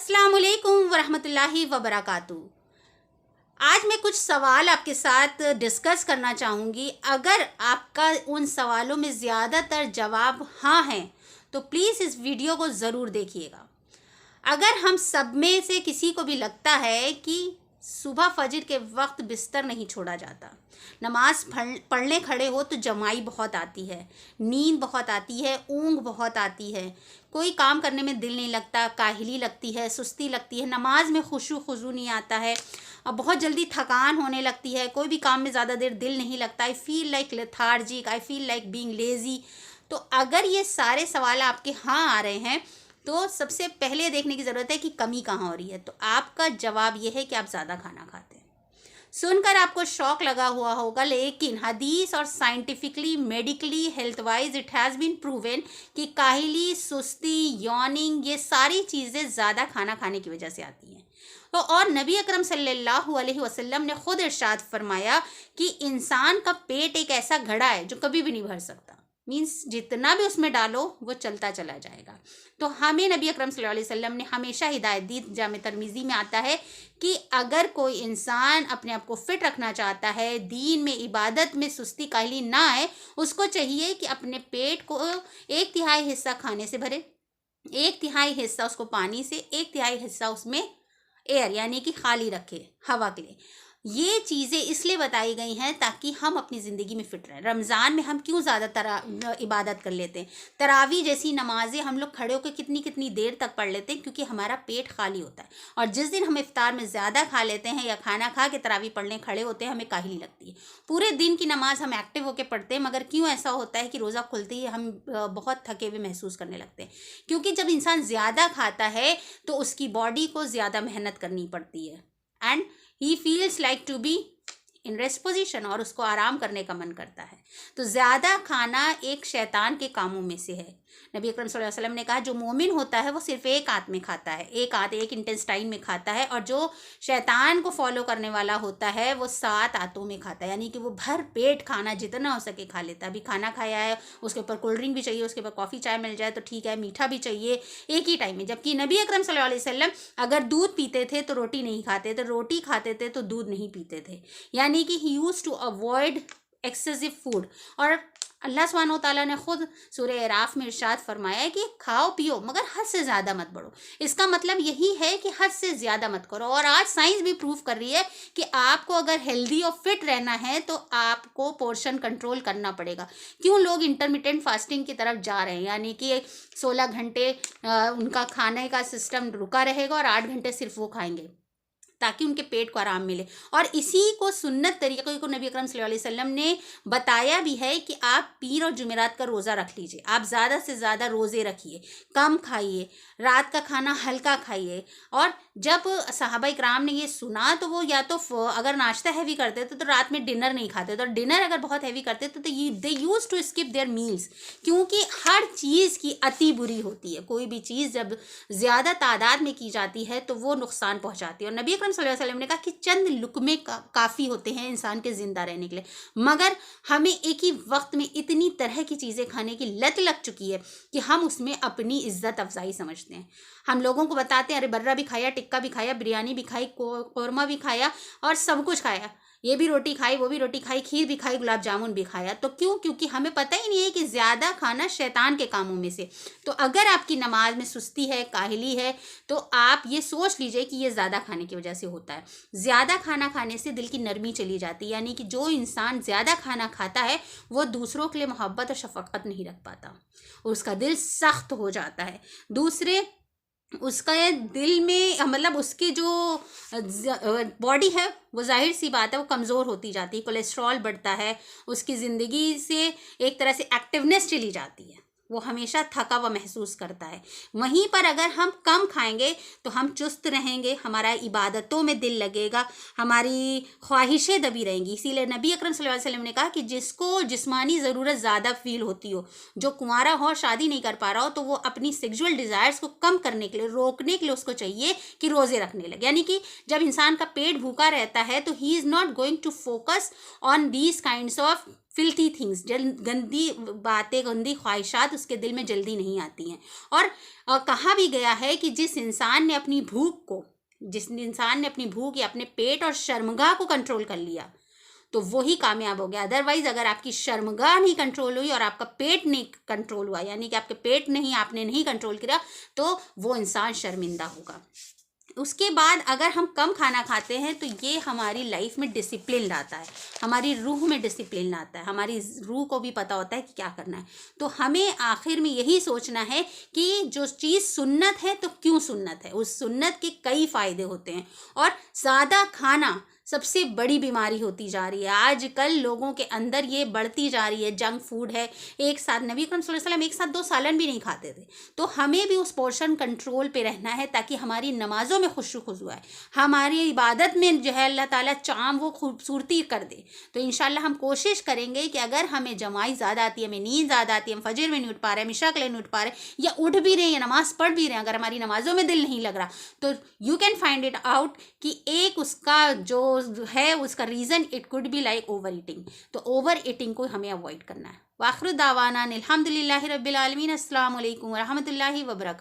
अस्सलाम वालेकुम वरहमतुल्लाहि वबरकातुहू। आज मैं कुछ सवाल आपके साथ डिस्कस करना चाहूँगी। अगर आपका उन सवालों में ज़्यादातर जवाब हाँ हैं तो प्लीज़ इस वीडियो को ज़रूर देखिएगा। अगर हम सब में से किसी को भी लगता है कि सुबह फजर के वक्त बिस्तर नहीं छोड़ा जाता, नमाज पढ़ने खड़े हो तो जमाई बहुत आती है, नींद बहुत आती है, ऊँघ बहुत आती है, कोई काम करने में दिल नहीं लगता, काहिली लगती है, सुस्ती लगती है, नमाज में खुशू खुजू नहीं आता है और बहुत जल्दी थकान होने लगती है, कोई भी काम में ज़्यादा देर दिल नहीं लगता, I feel like lethargic, I feel like being lazy. तो अगर ये सारे सवाल आपके हाँ आ रहे हैं तो सबसे पहले देखने की ज़रूरत है कि कमी कहाँ हो रही है। तो आपका जवाब ये है कि आप ज़्यादा खाना खाते हैं। सुनकर आपको शौक लगा हुआ होगा, लेकिन हदीस और scientifically medically health wise it has been proven कि काहिली, सुस्ती, यॉर्निंग, ये सारी चीज़ें ज़्यादा खाना खाने की वजह से आती हैं। तो और नबी अकरम सल्लल्लाहु अलैहि वसल्लम ने खुद इरशाद फरमाया कि इंसान का पेट एक ऐसा घड़ा है जो कभी भी नहीं भर सकता। मीन्स जितना भी उसमें डालो वो चलता चला जाएगा। तो हमें नबी अकरम सल्लल्लाहु अलैहि वसल्लम ने हमेशा हिदायत दी, जामे तिर्मिज़ी में आता है कि अगर कोई इंसान अपने आप को फिट रखना चाहता है, दीन में इबादत में सुस्ती काहली ना आए, उसको चाहिए कि अपने पेट को 1/3 हिस्सा खाने से भरे, 1/3 हिस्सा उसको पानी से, 1/3 हिस्सा उसमें एयर यानी कि खाली रखे हवा के लिए। ये चीज़ें इसलिए बताई गई हैं ताकि हम अपनी ज़िंदगी में फ़िट रहें। रमज़ान में हम क्यों ज़्यादा इबादत कर लेते हैं, तरावी जैसी नमाज़ें हम लोग खड़े होकर कितनी कितनी देर तक पढ़ लेते हैं, क्योंकि हमारा पेट खाली होता है। और जिस दिन हम इफ्तार में ज़्यादा खा लेते हैं या खाना खा के तरावी पढ़ने खड़े होते हैं, हमें काहिली लगती है। पूरे दिन की नमाज हम एक्टिव होकर पढ़ते हैं, मगर क्यों ऐसा होता है कि रोज़ा खुलते ही हम बहुत थके हुए महसूस करने लगते हैं? क्योंकि जब इंसान ज़्यादा खाता है तो उसकी बॉडी को ज़्यादा मेहनत करनी पड़ती है and he feels like to be in rest position, और उसको आराम करने का मन करता है। तो ज़्यादा खाना एक शैतान के कामों में से है। नबी अकरम सल्लल्लाहु अलैहि वसल्लम ने कहा जो मोमिन होता है वो सिर्फ एक आंत में खाता है, एक इंटेस्टाइन में खाता है, और जो शैतान को फॉलो करने वाला होता है वो 7 आंतों में खाता है, यानी कि वो भर पेट खाना जितना हो सके खा लेता है। अभी खाना खाया है, उसके ऊपर कोल्ड ड्रिंक भी चाहिए, उसके ऊपर कॉफ़ी चाय मिल जाए तो ठीक है, मीठा भी चाहिए एक ही टाइम में। जबकि नबी अकरम सल्लल्लाहु अलैहि वसल्लम अगर दूध पीते थे तो रोटी नहीं खाते थे, रोटी खाते थे तो दूध नहीं पीते थे, यानी कि he used to avoid excessive food. और अल्लाह सुब्हानहू व तआला ने खुद सूरह अराफ में इरशाद फरमाया है कि खाओ पियो मगर हद से ज़्यादा मत बढ़ो। इसका मतलब यही है कि हद से ज़्यादा मत करो। और आज साइंस भी प्रूव कर रही है कि आपको अगर हेल्दी और फिट रहना है तो आपको पोर्शन कंट्रोल करना पड़ेगा। क्यों लोग इंटरमिटेंट फास्टिंग की तरफ जा रहे हैं, यानी कि 16 घंटे उनका खाने का सिस्टम रुका रहेगा और 8 घंटे सिर्फ वो खाएंगे ताकि उनके पेट को आराम मिले। और इसी को सुन्नत तरीक़े को नबी अकरम सल्लल्लाहु अलैहि वसल्लम ने बताया भी है कि आप पीर और जुमेरात का रोज़ा रख लीजिए, आप ज़्यादा से ज़्यादा रोज़े रखिए, कम खाइए, रात का खाना हल्का खाइए। और जब सहाबा इकराम ने ये सुना तो वो या तो अगर नाश्ता हैवी करते थे तो रात में डिनर नहीं खाते थे, और डिनर अगर बहुत हैवी करते थे तो they use to skip their meals, क्योंकि हर चीज़ की अति बुरी होती है। कोई भी चीज़ जब ज़्यादा तादाद में की जाती है तो वो नुकसान पहुँचाती है। और नबी अकरम सल्लल्लाहु अलैहि वसल्लम ने कहा कि चंद लुकमे काफ़ी होते हैं इंसान के ज़िंदा रहने के लिए, मगर हमें एक ही वक्त में इतनी तरह की चीज़ें खाने की लत लग चुकी है कि हम उसमें अपनी इज्जत अफजाई समझते हैं। हम लोगों को बताते हैं अरे बर्रा भी खाया, टिक्का भी खाया, बिरयानी भी खाई, कोरमा भी खाया और सब कुछ खाया, ये भी रोटी खाई, वो भी रोटी खाई, खीर भी खाई, गुलाब जामुन भी खाया। तो क्यों? क्योंकि हमें पता ही नहीं है कि ज़्यादा खाना शैतान के कामों में से। तो अगर आपकी नमाज में सुस्ती है, काहिली है, तो आप ये सोच लीजिए कि ये ज़्यादा खाने की वजह से होता है। ज़्यादा खाना खाने से दिल की नरमी चली जाती है, यानी कि जो इंसान ज़्यादा खाना खाता है वो दूसरों के लिए मोहब्बत और शफ़क़त नहीं रख पाता, उसका दिल सख्त हो जाता है। दूसरे उसका ये दिल में मतलब उसकी जो बॉडी है वो जाहिर सी बात है वो कमज़ोर होती जाती है, कोलेस्ट्रॉल बढ़ता है, उसकी ज़िंदगी से एक तरह से एक्टिवनेस चली जाती है, वो हमेशा थका हुआ महसूस करता है। वहीं पर अगर हम कम खाएंगे तो हम चुस्त रहेंगे, हमारा इबादतों में दिल लगेगा, हमारी ख्वाहिशें दबी रहेंगी। इसीलिए नबी अकरम सल्लल्लाहु अलैहि वसल्लम ने कहा कि जिसको जिस्मानी ज़रूरत ज़्यादा फील होती हो, जो कुंवारा हो, शादी नहीं कर पा रहा हो, तो वो अपनी सेक्सुअल डिज़ायर्स को कम करने के लिए, रोकने के लिए उसको चाहिए कि रोज़े रखने लगे। यानी कि जब इंसान का पेट भूखा रहता है तो he is not going to focus on these kinds of filthy things, گندی باتیں، گندی خواہشات اس کے دل میں جلدی نہیں آتی ہیں. اور کہا بھی گیا ہے کہ جس انسان نے اپنی بھوک یا اپنے پیٹ اور شرمگاہ کو کنٹرول کر لیا تو وہی کامیاب ہو گیا. ادروائز اگر آپ کی شرمگاہ نہیں کنٹرول ہوئی اور آپ کا پیٹ نہیں کنٹرول ہوا، یعنی کہ آپ کے پیٹ آپ نے نہیں کنٹرول کیا، تو وہ انسان شرمندہ ہوگا. اس کے بعد اگر ہم کم کھانا کھاتے ہیں تو یہ ہماری لائف میں ڈسپلن لاتا ہے، ہماری روح میں ڈسپلن لاتا ہے، ہماری روح کو بھی پتہ ہوتا ہے کہ کیا کرنا ہے. تو ہمیں آخر میں یہی سوچنا ہے کہ جو چیز سنت ہے تو کیوں سنت ہے، اس سنت کے کئی فائدے ہوتے ہیں. اور زیادہ کھانا سب سے بڑی بیماری ہوتی جا رہی ہے آج کل لوگوں کے اندر، یہ بڑھتی جا رہی ہے. جنک فوڈ ہے، ایک ساتھ نبی اکرم صلی اللہ علیہ وسلم ایک ساتھ 2 سالن بھی نہیں کھاتے تھے. تو ہمیں بھی اس پورشن کنٹرول پہ رہنا ہے تاکہ ہماری نمازوں میں خشوع ہے، ہماری عبادت میں جو ہے اللہ تعالیٰ چام وہ خوبصورتی کر دے. تو انشاءاللہ ہم کوشش کریں گے کہ اگر ہمیں جمائی زیادہ آتی ہے، ہمیں نیند زیادہ آتی ہے، ہم فجر میں نہیں اٹھ پا رہے ہیں، ہم عشاء کے لیے نہیں اٹھ پا رہے ہیں، یا اٹھ بھی رہے ہیں یا نماز پڑھ بھی رہے ہیں، اگر ہماری نمازوں میں دل نہیں لگ رہا تو you can find it out کہ ایک اس کا جو ہے اس کا reason it could be like overeating. تو اوور ایٹنگ کو ہمیں اوائڈ کرنا ہے. وآخر دعوانا الحمدللہ رب العالمین. السلام علیکم ورحمۃ اللہ وبرکاتہ.